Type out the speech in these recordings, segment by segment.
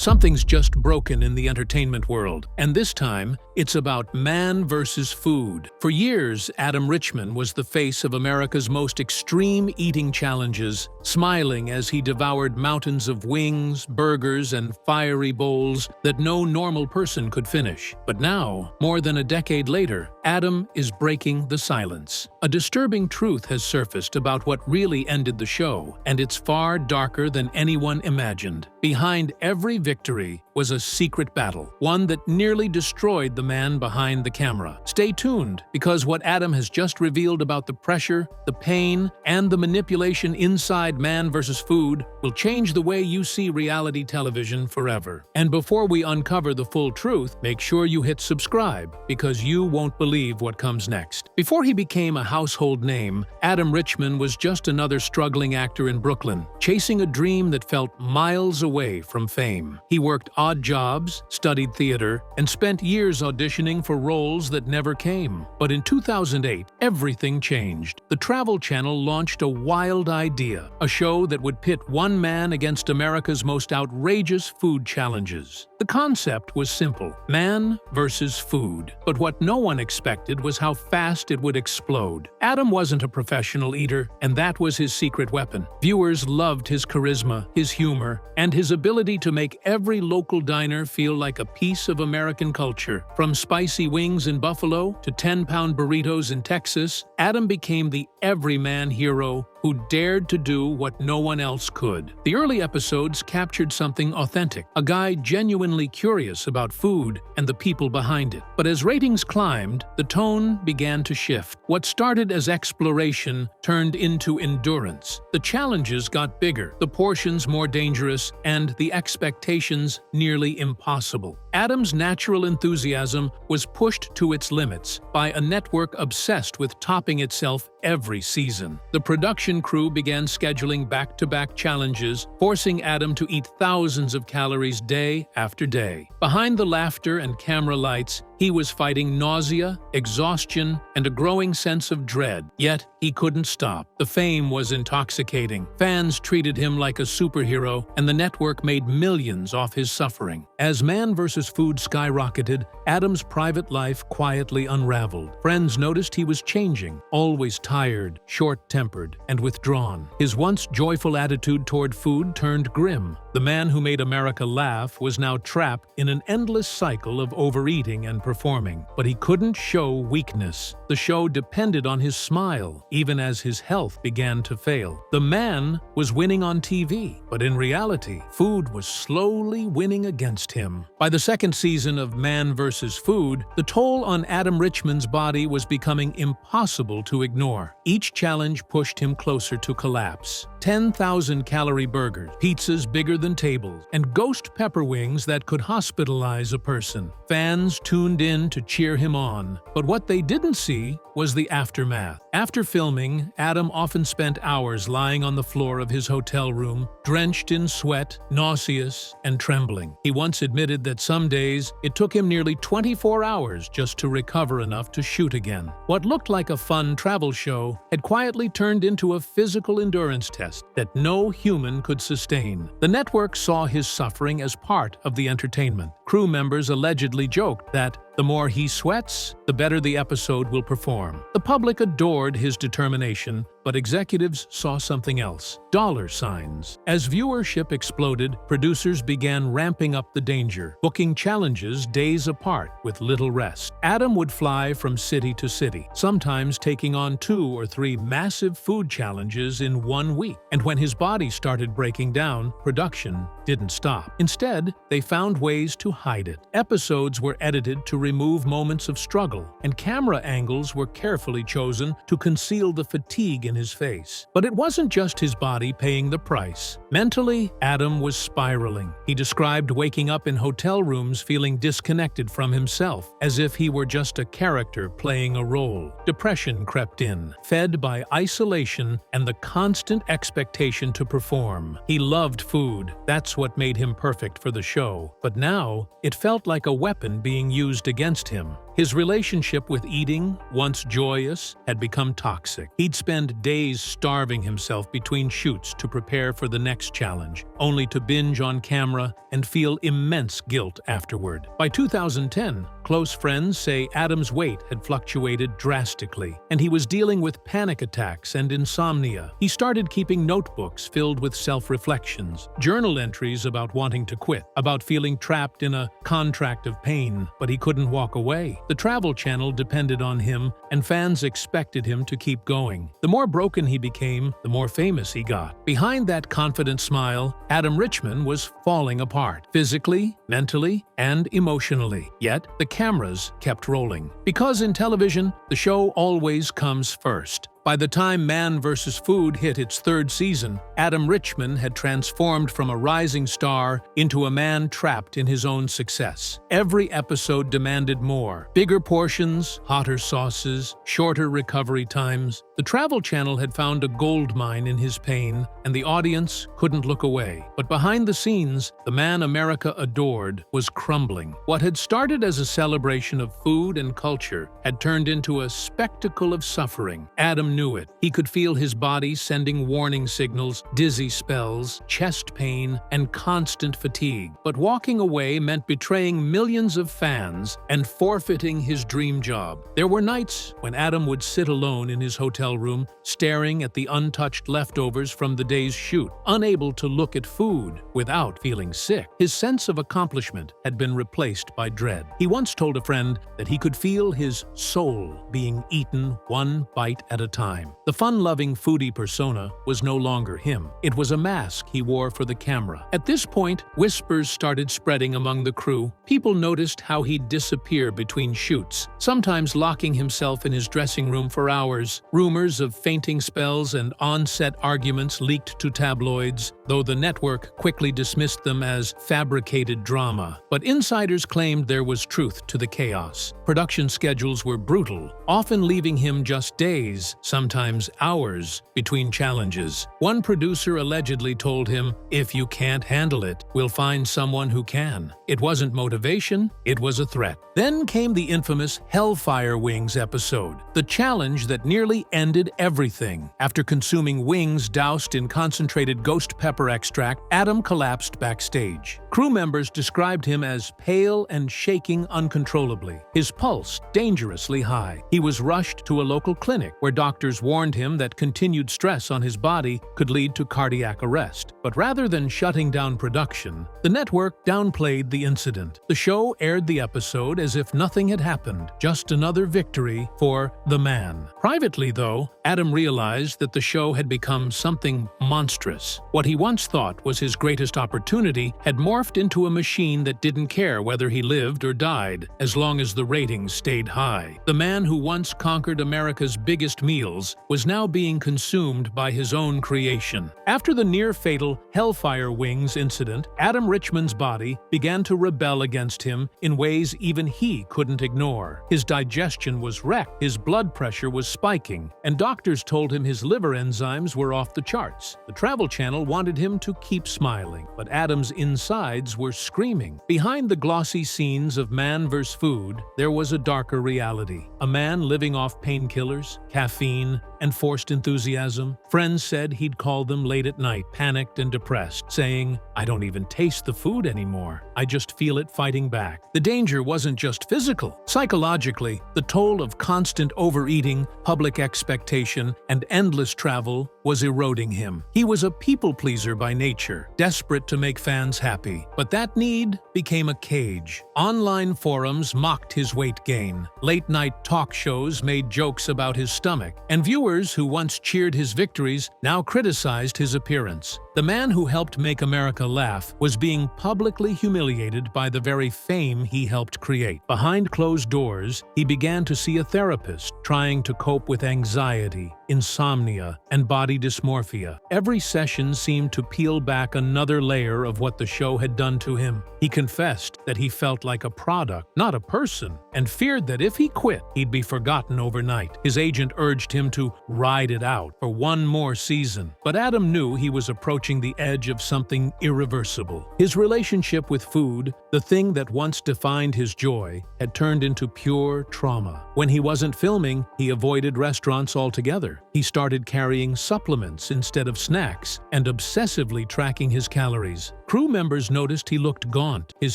Something's just broken in the entertainment world, and this time, it's about man versus food. For years, Adam Richman was the face of America's most extreme eating challenges, smiling as he devoured mountains of wings, burgers, and fiery bowls that no normal person could finish. But now, more than a decade later, Adam is breaking the silence. A disturbing truth has surfaced about what really ended the show, and it's far darker than anyone imagined. Behind every victory was a secret battle, one that nearly destroyed the man behind the camera. Stay tuned, because what Adam has just revealed about the pressure, the pain, and the manipulation inside Man vs. Food will change the way you see reality television forever. And before we uncover the full truth, make sure you hit subscribe, because you won't believe what comes next. Before he became a household name, Adam Richman was just another struggling actor in Brooklyn, chasing a dream that felt miles away from fame. He worked odd jobs, studied theater, and spent years auditioning for roles that never came. But in 2008, everything changed. The Travel Channel launched a wild idea, a show that would pit one man against America's most outrageous food challenges. The concept was simple: man versus food. But what no one expected was how fast it would explode. Adam wasn't a professional eater, and that was his secret weapon. Viewers loved his charisma, his humor, and his ability to make every local diner feel like a piece of American culture. From spicy wings in Buffalo to 10-pound burritos in Texas, Adam became the everyman hero who dared to do what no one else could. The early episodes captured something authentic, a guy genuinely curious about food and the people behind it. But as ratings climbed, the tone began to shift. What started as exploration turned into endurance. The challenges got bigger, the portions more dangerous, and the expectations nearly impossible. Adam's natural enthusiasm was pushed to its limits by a network obsessed with topping itself every season. The production crew began scheduling back-to-back challenges, forcing Adam to eat thousands of calories day after day. Behind the laughter and camera lights, he was fighting nausea, exhaustion, and a growing sense of dread. Yet, he couldn't stop. The fame was intoxicating. Fans treated him like a superhero, and the network made millions off his suffering. As Man vs. Food skyrocketed, Adam's private life quietly unraveled. Friends noticed he was changing, always tired, short-tempered, and withdrawn. His once joyful attitude toward food turned grim. The man who made America laugh was now trapped in an endless cycle of overeating and performing. But he couldn't show weakness. The show depended on his smile, even as his health began to fail. The man was winning on TV, but in reality, food was slowly winning against him. By the second season of Man vs. Food, the toll on Adam Richman's body was becoming impossible to ignore. Each challenge pushed him closer to collapse. 10,000-calorie burgers, pizzas bigger than tables, and ghost pepper wings that could hospitalize a person. Fans tuned in to cheer him on, but what they didn't see was the aftermath. After filming, Adam often spent hours lying on the floor of his hotel room, drenched in sweat, nauseous, and trembling. He once admitted that some days it took him nearly 24 hours just to recover enough to shoot again. What looked like a fun travel show had quietly turned into a physical endurance test that no human could sustain. The network saw his suffering as part of the entertainment. Crew members allegedly joked that the more he sweats, the better the episode will perform. The public adored his determination, but executives saw something else: dollar signs. As viewership exploded, producers began ramping up the danger, booking challenges days apart with little rest. Adam would fly from city to city, sometimes taking on 2 or 3 massive food challenges in 1 week. And when his body started breaking down, production didn't stop. Instead, they found ways to hide it. Episodes were edited to remove moments of struggle, and camera angles were carefully chosen to conceal the fatigue in his face. But it wasn't just his body paying the price. Mentally, Adam was spiraling. He described waking up in hotel rooms feeling disconnected from himself, as if he were just a character playing a role. Depression crept in, fed by isolation and the constant expectation to perform. He loved food. That's what made him perfect for the show. But now, it felt like a weapon being used against him. His relationship with eating, once joyous, had become toxic. He'd spend days starving himself between shoots to prepare for the next challenge, only to binge on camera and feel immense guilt afterward. By 2010, close friends say Adam's weight had fluctuated drastically, and he was dealing with panic attacks and insomnia. He started keeping notebooks filled with self-reflections, journal entries about wanting to quit, about feeling trapped in a contract of pain, but he couldn't walk away. The Travel Channel depended on him, and fans expected him to keep going. The more broken he became, the more famous he got. Behind that confident smile, Adam Richman was falling apart, physically, mentally, and emotionally. Yet, the cameras kept rolling. Because in television, the show always comes first. By the time Man vs. Food hit its third season, Adam Richman had transformed from a rising star into a man trapped in his own success. Every episode demanded more: bigger portions, hotter sauces, shorter recovery times. The Travel Channel had found a gold mine in his pain, and the audience couldn't look away. But behind the scenes, the man America adored was crumbling. What had started as a celebration of food and culture had turned into a spectacle of suffering. Adam knew it. He could feel his body sending warning signals, dizzy spells, chest pain, and constant fatigue. But walking away meant betraying millions of fans and forfeiting his dream job. There were nights when Adam would sit alone in his hotel room, staring at the untouched leftovers from the day's shoot, unable to look at food without feeling sick. His sense of accomplishment had been replaced by dread. He once told a friend that he could feel his soul being eaten one bite at a time. The fun-loving foodie persona was no longer him. It was a mask he wore for the camera. At this point, whispers started spreading among the crew. People noticed how he'd disappear between shoots, sometimes locking himself in his dressing room for hours. Rumors of fainting spells and on-set arguments leaked to tabloids, though the network quickly dismissed them as fabricated drama. But insiders claimed there was truth to the chaos. Production schedules were brutal, often leaving him just days, sometimes hours, between challenges. One producer allegedly told him, "If you can't handle it, we'll find someone who can." It wasn't motivation, it was a threat. Then came the infamous Hellfire Wings episode, the challenge that nearly ended everything. After consuming wings doused in concentrated ghost pepper extract, Adam collapsed backstage. Crew members described him as pale and shaking uncontrollably, his pulse dangerously high. He was rushed to a local clinic where doctors warned him that continued stress on his body could lead to cardiac arrest. But rather than shutting down production, the network downplayed the incident. The show aired the episode as if nothing had happened, just another victory for the man. Privately, though, Adam realized that the show had become something monstrous. What he once thought was his greatest opportunity had morphed into a machine that didn't care whether he lived or died, as long as the ratings stayed high. The man who once conquered America's biggest meals was now being consumed by his own creation. After the near-fatal Hellfire Wings incident, Adam Richman's body began to rebel against him in ways even he couldn't ignore. His digestion was wrecked, his blood pressure was spiking, and doctors told him his liver enzymes were off the charts. The Travel Channel wanted him to keep smiling, but Adam's insides were screaming. Behind the glossy scenes of Man vs. Food, there was a darker reality. A man living off painkillers, caffeine, and forced enthusiasm. Friends said he'd call them late at night, panicked and depressed, saying, "I don't even taste the food anymore. I just feel it fighting back." The danger wasn't just physical. Psychologically, the toll of constant overeating, public expectation, and endless travel was eroding him. He was a people-pleaser by nature, desperate to make fans happy. But that need became a cage. Online forums mocked his weight gain. Late-night talk shows made jokes about his stomach, and viewers who once cheered his victories now criticized his appearance. The man who helped make America laugh was being publicly humiliated by the very fame he helped create. Behind closed doors, he began to see a therapist, trying to cope with anxiety, insomnia, and body dysmorphia. Every session seemed to peel back another layer of what the show had done to him. He confessed that he felt like a product, not a person, and feared that if he quit, he'd be forgotten overnight. His agent urged him to ride it out for one more season. But Adam knew he was approaching approaching the edge of something irreversible. His relationship with food, the thing that once defined his joy, had turned into pure trauma. When he wasn't filming, he avoided restaurants altogether. He started carrying supplements instead of snacks and obsessively tracking his calories. Crew members noticed he looked gaunt, his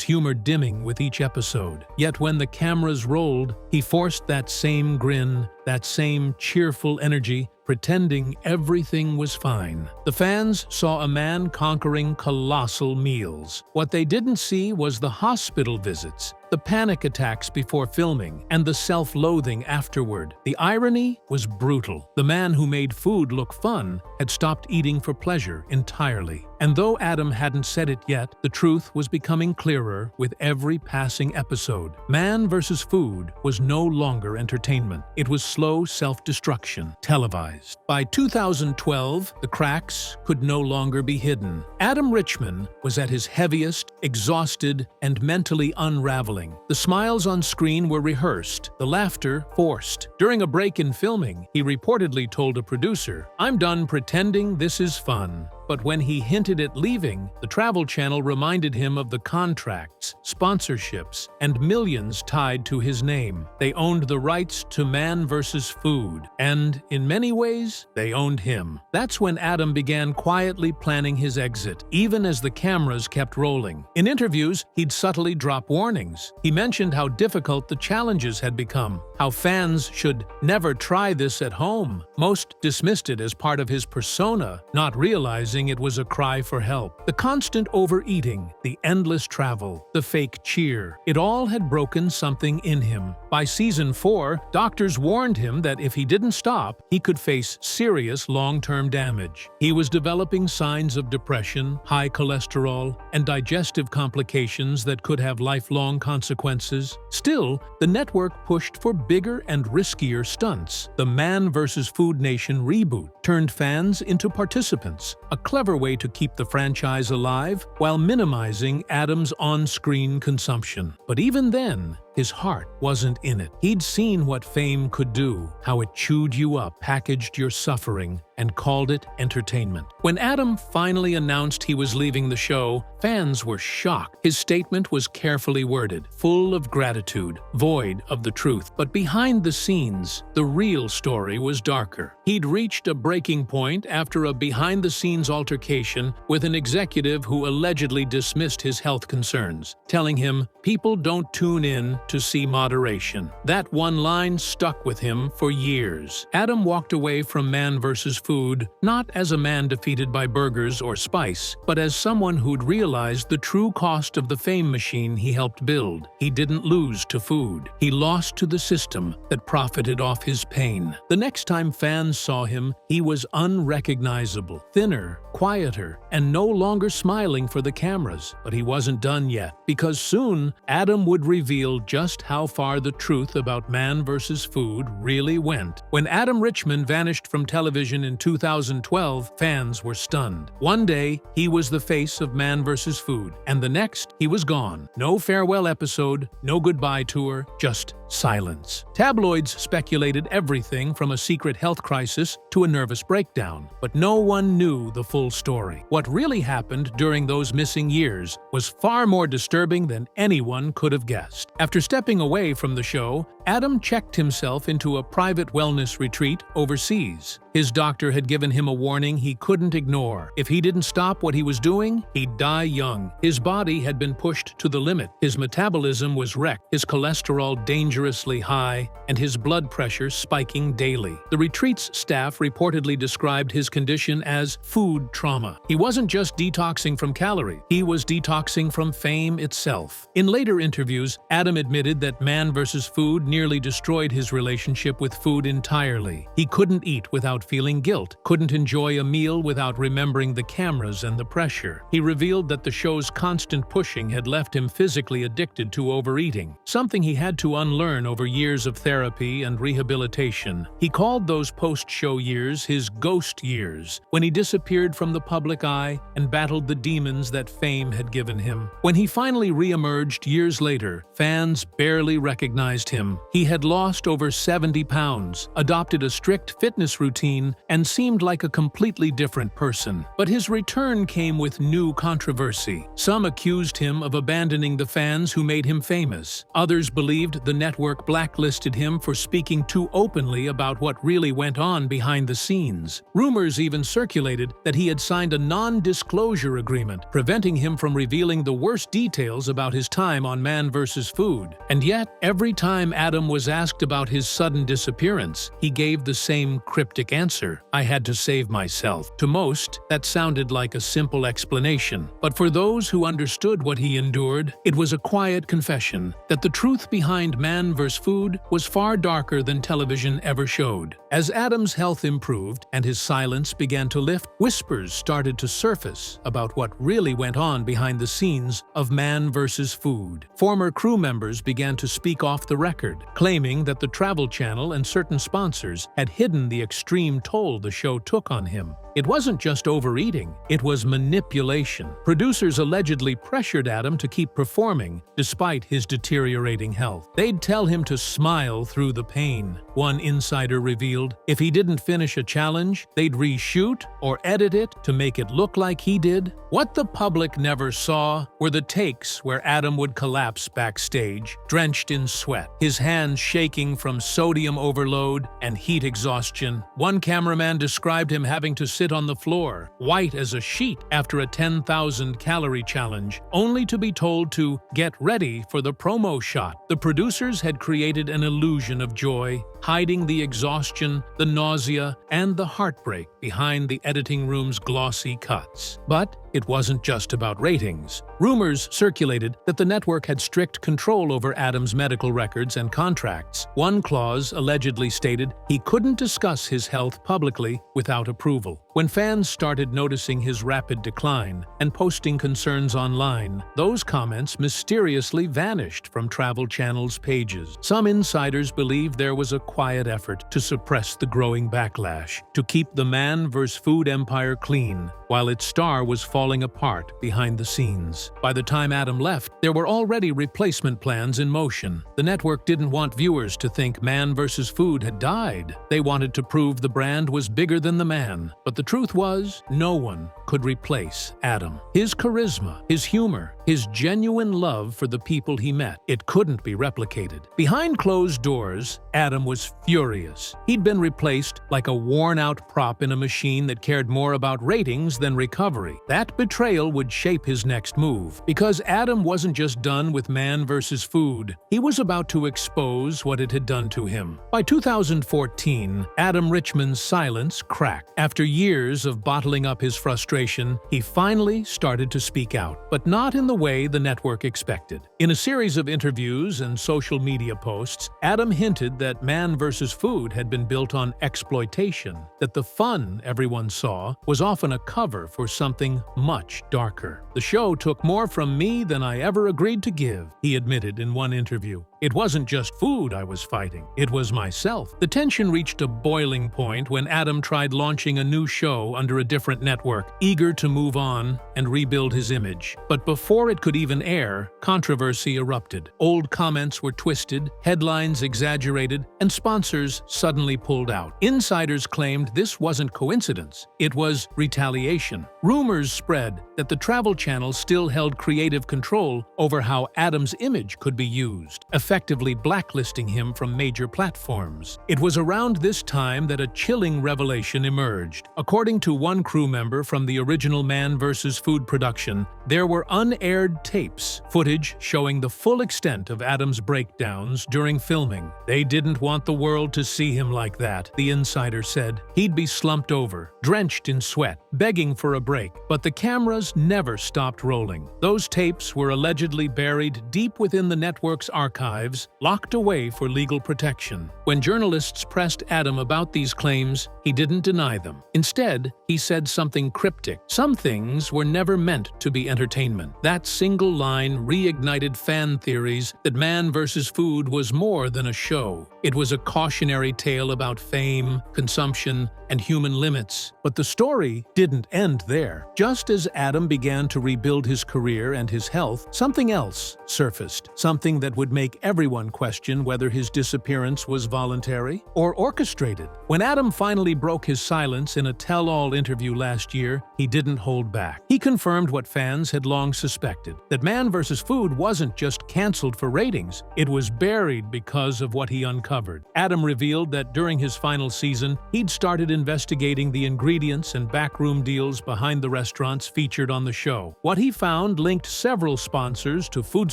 humor dimming with each episode. Yet when the cameras rolled, he forced that same grin, that same cheerful energy, pretending everything was fine. The fans saw a man conquering colossal meals. What they didn't see was the hospital visits, the panic attacks before filming, and the self-loathing afterward. The irony was brutal. The man who made food look fun had stopped eating for pleasure entirely. And though Adam hadn't said it yet, the truth was becoming clearer with every passing episode. Man versus food was no longer entertainment. It was slow self-destruction, televised. By 2012, the cracks could no longer be hidden. Adam Richman was at his heaviest, exhausted, and mentally unraveling. The smiles on screen were rehearsed, the laughter forced. During a break in filming, he reportedly told a producer, "I'm done pretending this is fun." But when he hinted at leaving, the Travel Channel reminded him of the contracts, sponsorships, and millions tied to his name. They owned the rights to Man vs. Food, and, in many ways, they owned him. That's when Adam began quietly planning his exit, even as the cameras kept rolling. In interviews, he'd subtly drop warnings. He mentioned how difficult the challenges had become, how fans should never try this at home. Most dismissed it as part of his persona, not realizing it was a cry for help. The constant overeating, the endless travel, the fake cheer, it all had broken something in him. By season 4, doctors warned him that if he didn't stop, he could face serious long-term damage. He was developing signs of depression, high cholesterol, and digestive complications that could have lifelong consequences. Still, the network pushed for bigger and riskier stunts. The Man vs. Food Nation reboot turned fans into participants, a clever way to keep the franchise alive while minimizing Adam's on-screen consumption. But even then, his heart wasn't in it. He'd seen what fame could do, how it chewed you up, packaged your suffering, and called it entertainment. When Adam finally announced he was leaving the show, fans were shocked. His statement was carefully worded, full of gratitude, void of the truth. But behind the scenes, the real story was darker. He'd reached a breaking point after a behind-the-scenes altercation with an executive who allegedly dismissed his health concerns, telling him, "People don't tune in to see moderation." That one line stuck with him for years. Adam walked away from Man vs. Food not as a man defeated by burgers or spice, but as someone who'd realized the true cost of the fame machine he helped build. He didn't lose to food. He lost to the system that profited off his pain. The next time fans saw him, he was unrecognizable, thinner, quieter, and no longer smiling for the cameras. But he wasn't done yet, because soon Adam would reveal just how far the truth about Man vs. Food really went. When Adam Richman vanished from television in 2012, fans were stunned. One day, he was the face of Man vs. Food, and the next, he was gone. No farewell episode, no goodbye tour, just silence. Tabloids speculated everything from a secret health crisis to a nervous breakdown, but no one knew the full story. What really happened during those missing years was far more disturbing than anyone could have guessed. After stepping away from the show, Adam checked himself into a private wellness retreat overseas. His doctor had given him a warning he couldn't ignore. If he didn't stop what he was doing, he'd die young. His body had been pushed to the limit. His metabolism was wrecked, his cholesterol dangerously high, and his blood pressure spiking daily. The retreat's staff reportedly described his condition as food trauma. He wasn't just detoxing from calories, he was detoxing from fame itself. In later interviews, Adam admitted that Man vs. Food nearly destroyed his relationship with food entirely. He couldn't eat without feeling guilt, couldn't enjoy a meal without remembering the cameras and the pressure. He revealed that the show's constant pushing had left him physically addicted to overeating, something he had to unlearn over years of therapy and rehabilitation. He called those post-show years his ghost years, when he disappeared from the public eye and battled the demons that fame had given him. When he finally re-emerged years later, fans barely recognized him. He had lost over 70 pounds, adopted a strict fitness routine routine and seemed like a completely different person. But his return came with new controversy. Some accused him of abandoning the fans who made him famous. Others believed the network blacklisted him for speaking too openly about what really went on behind the scenes. Rumors even circulated that he had signed a non-disclosure agreement, preventing him from revealing the worst details about his time on Man vs. Food. And yet, every time Adam was asked about his sudden disappearance, he gave the same cryptic answer: "I had to save myself." To most, that sounded like a simple explanation. But for those who understood what he endured, it was a quiet confession that the truth behind Man vs. Food was far darker than television ever showed. As Adam's health improved and his silence began to lift, whispers started to surface about what really went on behind the scenes of Man vs. Food. Former crew members began to speak off the record, claiming that the Travel Channel and certain sponsors had hidden the extreme toll the show took on him. It wasn't just overeating, it was manipulation. Producers allegedly pressured Adam to keep performing despite his deteriorating health. They'd tell him to smile through the pain. One insider revealed if he didn't finish a challenge, they'd reshoot or edit it to make it look like he did. What the public never saw were the takes where Adam would collapse backstage, drenched in sweat, his hands shaking from sodium overload and heat exhaustion. One cameraman described him having to sit on the floor, white as a sheet after a 10,000-calorie challenge, only to be told to get ready for the promo shot. The producers had created an illusion of joy, hiding the exhaustion, the nausea, and the heartbreak behind the editing room's glossy cuts. But it wasn't just about ratings. Rumors circulated that the network had strict control over Adam's medical records and contracts. One clause allegedly stated he couldn't discuss his health publicly without approval. When fans started noticing his rapid decline and posting concerns online, those comments mysteriously vanished from Travel Channel's pages. Some insiders believed there was a quiet effort to suppress the growing backlash, to keep the Man vs. Food empire clean, while its star was falling apart behind the scenes. By the time Adam left, there were already replacement plans in motion. The network didn't want viewers to think Man vs. Food had died. They wanted to prove the brand was bigger than the man. But the truth was, no one could replace Adam. His charisma, his humor, his genuine love for the people he met, it couldn't be replicated. Behind closed doors, Adam was furious. He'd been replaced like a worn-out prop in a machine that cared more about ratings than recovery. That betrayal would shape his next move, because Adam wasn't just done with Man vs. Food. He was about to expose what it had done to him. By 2014, Adam Richman's silence cracked. After years of bottling up his frustration, he finally started to speak out, but not in the way the network expected. In a series of interviews and social media posts, Adam hinted that Man vs. Food had been built on exploitation, that the fun everyone saw was often a cover for something much darker. "The show took more from me than I ever agreed to give," he admitted in one interview. "It wasn't just food I was fighting, it was myself." The tension reached a boiling point when Adam tried launching a new show under a different network, eager to move on and rebuild his image. But before it could even air, controversy erupted. Old comments were twisted, headlines exaggerated, and sponsors suddenly pulled out. Insiders claimed this wasn't coincidence, it was retaliation. Rumors spread that the Travel Channel still held creative control over how Adam's image could be used, effectively blacklisting him from major platforms. It was around this time that a chilling revelation emerged. According to one crew member from the original Man vs. Food production, there were unaired tapes, footage showing the full extent of Adam's breakdowns during filming. They didn't want the world to see him like that, the insider said. He'd be slumped over, drenched in sweat, begging for a break. But the cameras never stopped rolling. Those tapes were allegedly buried deep within the network's archives, locked away for legal protection. When journalists pressed Adam about these claims, he didn't deny them. Instead, he said something cryptic. Some things were never meant to be entertainment. That single line reignited fan theories that Man vs. Food was more than a show. It was a cautionary tale about fame, consumption, and human limits. But the story didn't end there. Just as Adam began to rebuild his career and his health, something else surfaced, something that would make everyone question whether his disappearance was voluntary or orchestrated. When Adam finally broke his silence in a tell-all interview last year, he didn't hold back. He confirmed what fans had long suspected, that Man vs. Food wasn't just canceled for ratings, it was buried because of what he uncovered. Adam revealed that during his final season, he'd started investigating the ingredients and backroom deals behind the restaurants featured on the show. What he found linked several sponsors to food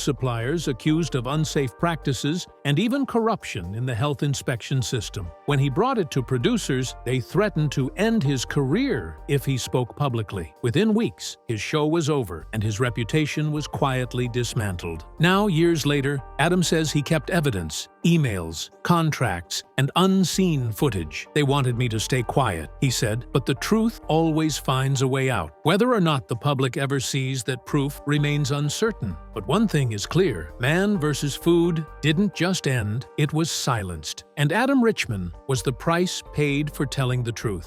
suppliers accused of unsafe practices and even corruption in the health inspection system. When he brought it to producers, they threatened to end his career if he spoke publicly. Within weeks, his show was over and his reputation was quietly dismantled. Now, years later, Adam says he kept evidence, emails, contracts, and unseen footage. They wanted me to stay quiet, he said, but the truth always finds a way out. Whether or not the public ever sees that proof remains uncertain. But one thing is clear, Man vs. Food didn't just end, it was silenced. And Adam Richman was the price paid for telling the truth.